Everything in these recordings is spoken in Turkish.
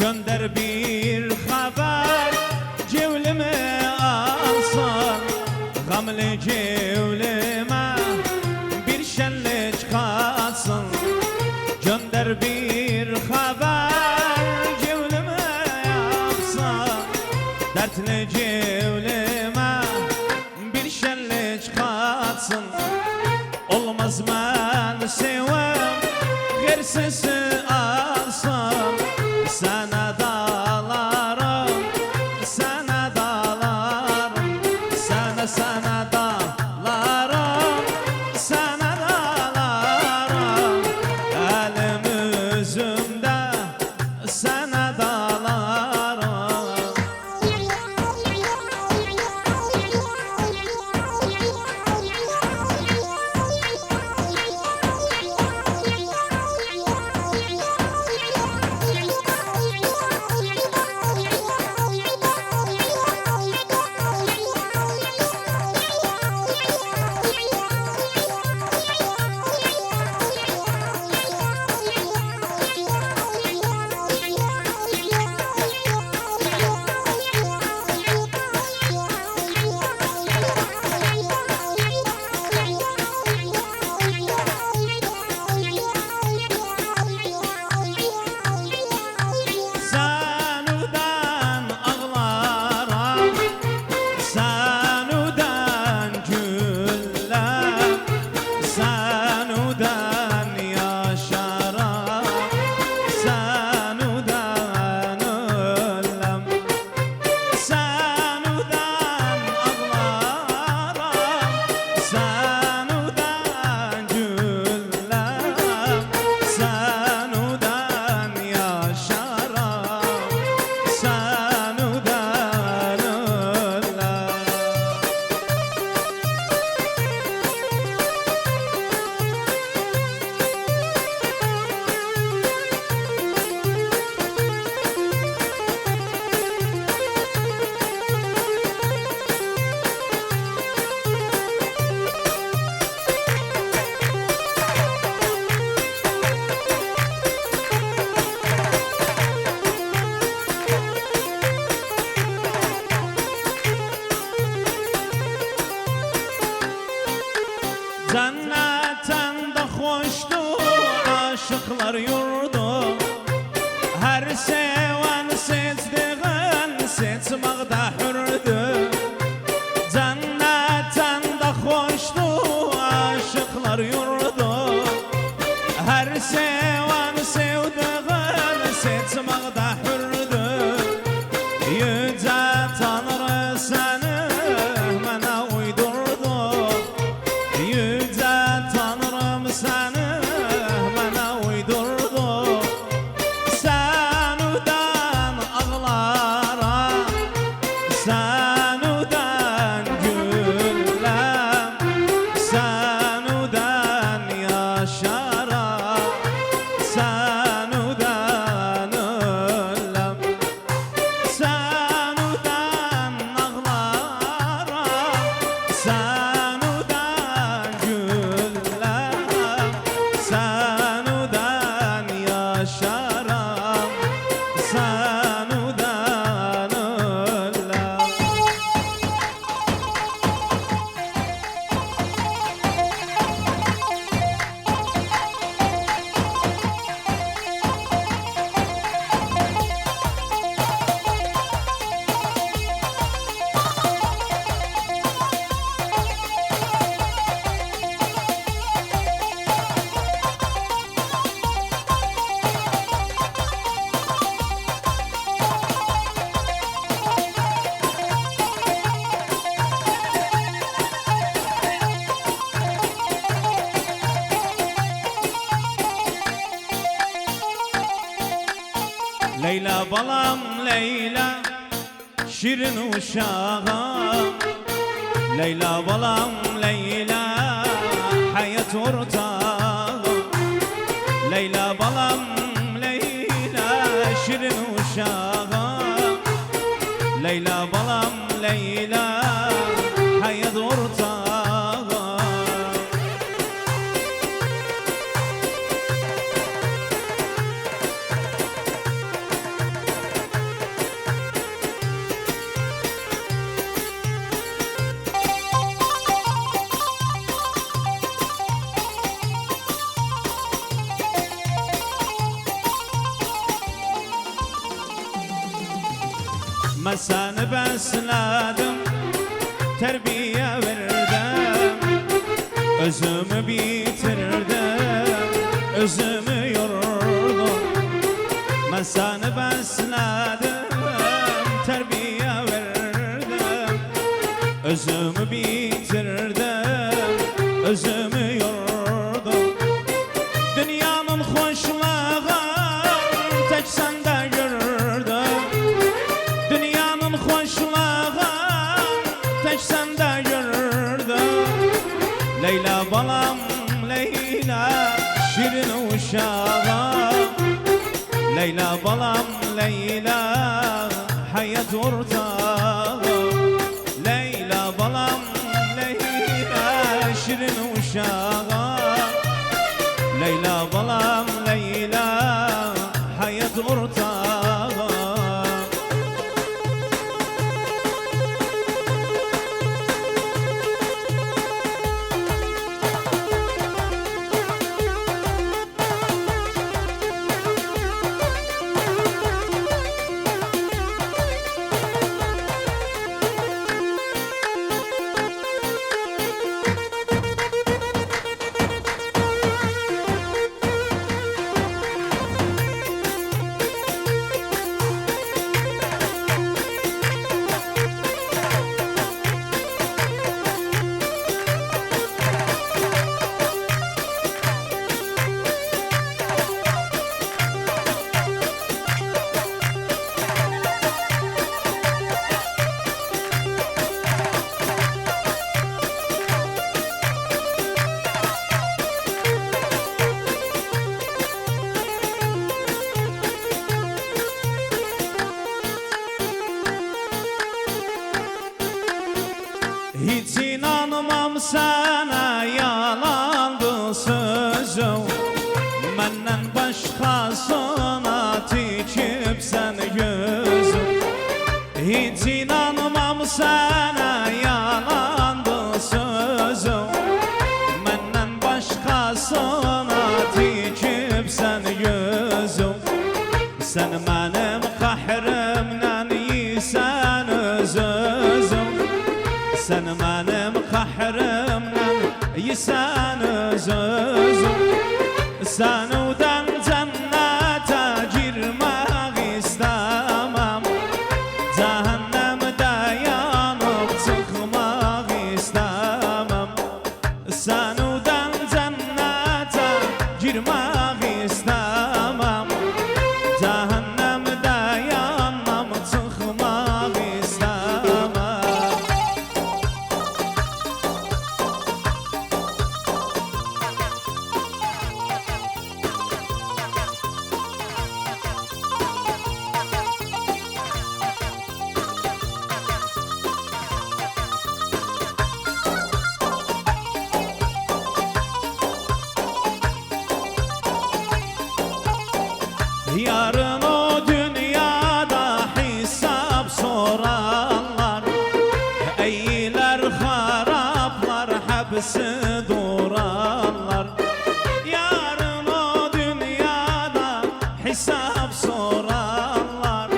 Gönder bir haber cevlime alsın, gamlı cevlime bir şenlik kalsın. Gönder bir haber cevlime yapsın, dertli cevlime bir şenlik kalsın. Olmaz ben sevem gerisi alsam, sana dalarım, sana dalarım, sana dalarım, sana dalarım. Elim üzümde sana dalarım. Cennetten de hoştu aşıklar yurdu, her seven seçtiğin seçmekte hürdü. Cennetten de hoştu aşıklar yurdu, her seven sevdiğin seçmekte hürdü. Yüce Tanrı seni bana uydurdu, Yüce Tanrım seni bana uydurdu. Senuden ağlarım, senuden gülüm, senuden yaşarım, senuden ölüm. Senuden ağlarım, senuden gülüm, senuden yaşarım, senuden ölüm. Leyla balam Leyla, şirin uşağım. Leyla balam Leyla, hayat ortağım. Leyla balam Leyla, şirin uşağım. Leyla balam Leyla, hayat ortağım. Mesane besledim, terbiye verdim, özümü bitirdim, özümü yordum. Mesane besledim, terbiye verdim, özümü bitirdim, özümü yordum. Dünyanın hoşluğu tek sende gördüm, dünyanın hoşluğu tek sende gördüm. Leyla balam Leyla, şirin uşağım, Leyla balam Leyla, hayat ortağım. Leyla balam Leyla, şirin uşağım, Leyla balam Leyla, hayat ortağım. Hiç inanmam sana, yalandı sözüm. Menden başkasına tikip sen gözüm. Hiç inanmam sana, yalandı sözüm. Menden başkasına tikip sen gözüm. Sen benim kahrimden yiysen özüm. Sen benim kahrimden yiysen özüm. Senuden cennete girmek istemem, cehennemde yanıp çıkmak istemem. Senuden cennete girmek istemem, cehennemde yanıp çıkmak istemem. Yarın o dünyada hesap soranlar, eyler haraplar, hepsi duranlar. Yarın o dünyada hesap soranlar,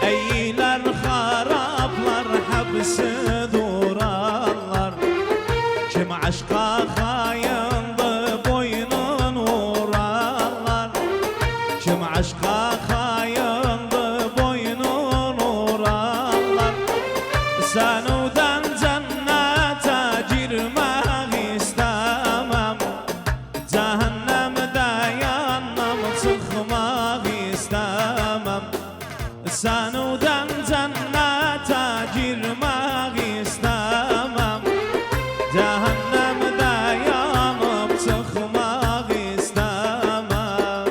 eyler haraplar, hepsi duranlar. Kim aşka hayındı boynun uğranlar, kim aşka hayındı boynun uğranlar. Senuden cennete girmek istemem, cehennemde yanıp çıkmak istemem. Senuden cennete girmek istemem, cehennemde yanıp çıkmak istemem.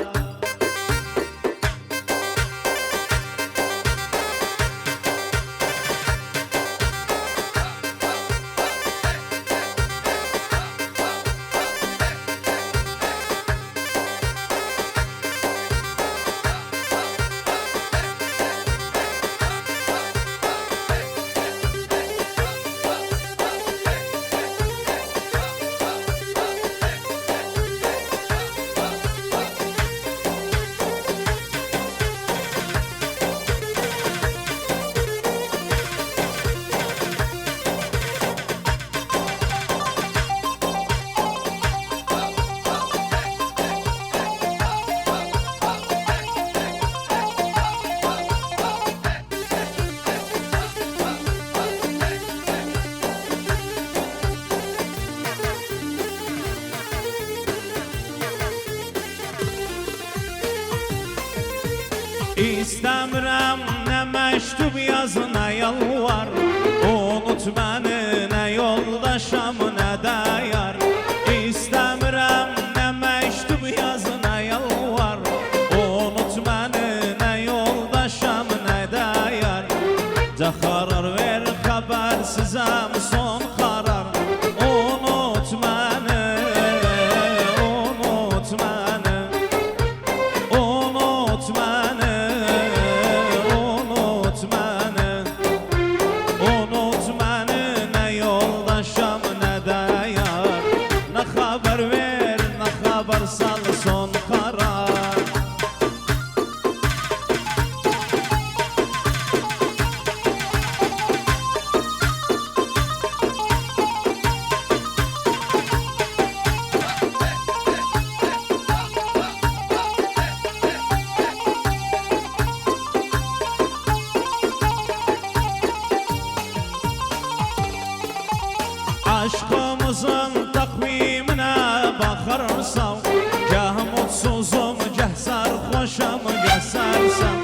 İstəmirəm nə məktub yaz, nə yalvar. Unut məni, nə yoldaşam, nə də yar. İstəmirəm nə məktub yaz, nə yalvar. Unut məni, nə yoldaşam, nə də yar. Də xarar ver, xəbərsizəm son xarar. Unut məni, unut məni, unut məni, unut məni, unut məni, nə yoldaşam, nə də yar. Nə xəbər ver, nə xəbər sal son xarar. Aşkımızın takvimine bakarsan, gah mutsuzum, gah sarhoşam, gah sersem.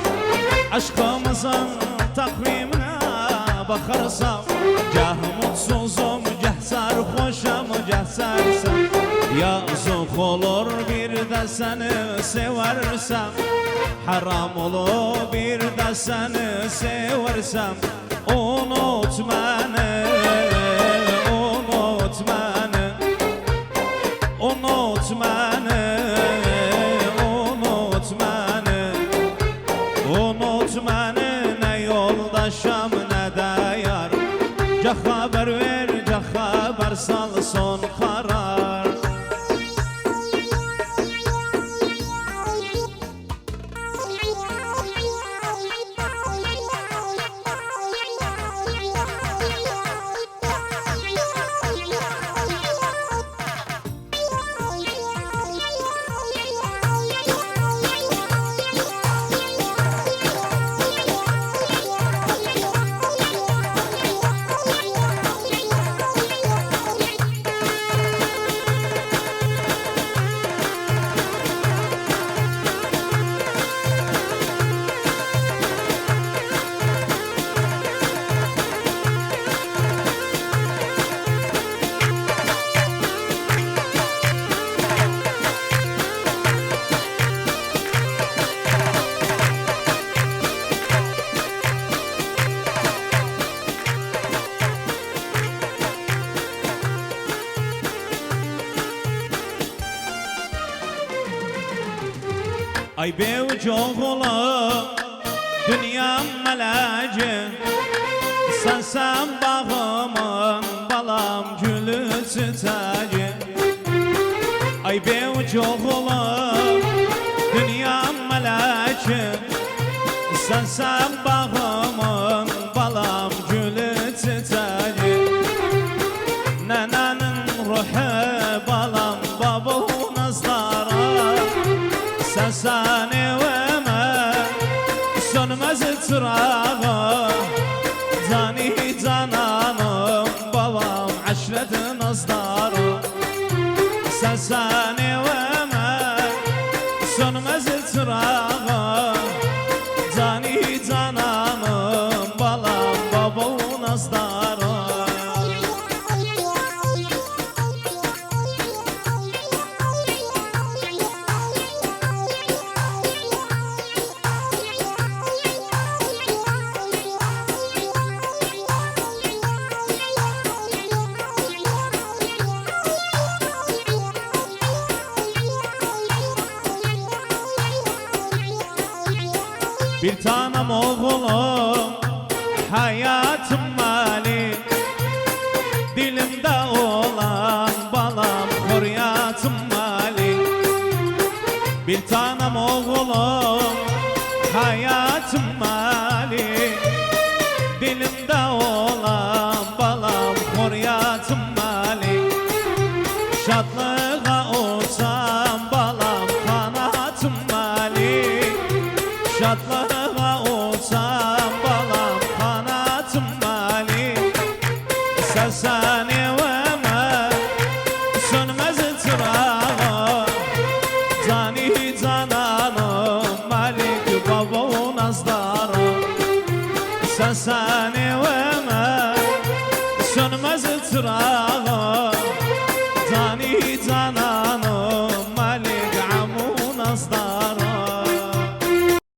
Aşkımızın takvimine bakarsan, gah mutsuzum, gah sarhoşam, gah sersem. Yazık olur bir de seni seversem, haram olur bir de seni seversem. Unut beni, unut beni, unut beni, unut beni, unut beni, nə yoldaşam, nə də yar. Gah xəbər ver, gah xəbər sal son xarar. Ay bewc oğlum, dünyam mələcə. Sənsən bağımın, balam gülü çiçəyi. Ay bewc oğlum, dünyam mələcə. Sənsən bağımın, balam gülü çiçəyi. Nənənin ruhu balam, babun azlara. Səsən evəmə, sönməz çırağı. Cani cananım, babam əşrət nazdarı. Səsən evəmə, sönməz çırağı. Cani cananım, balam, babam nazdarı. Bir tanem oğlum, hayatım mali. Dilimde olan balam, hürriyatım mali. Bir tanem oğlum, hayatım mali. Dilimde olan balam, hürriyatım mali. Şadlığa uçan balam, kanatım mali. Şadlığa uçan balam, kanatım mali. Səsən evəmə, sönməz çırağı. Cani cananım, malik babam. sen evime sönmez çırağım Cani cananım Malik amun asdarım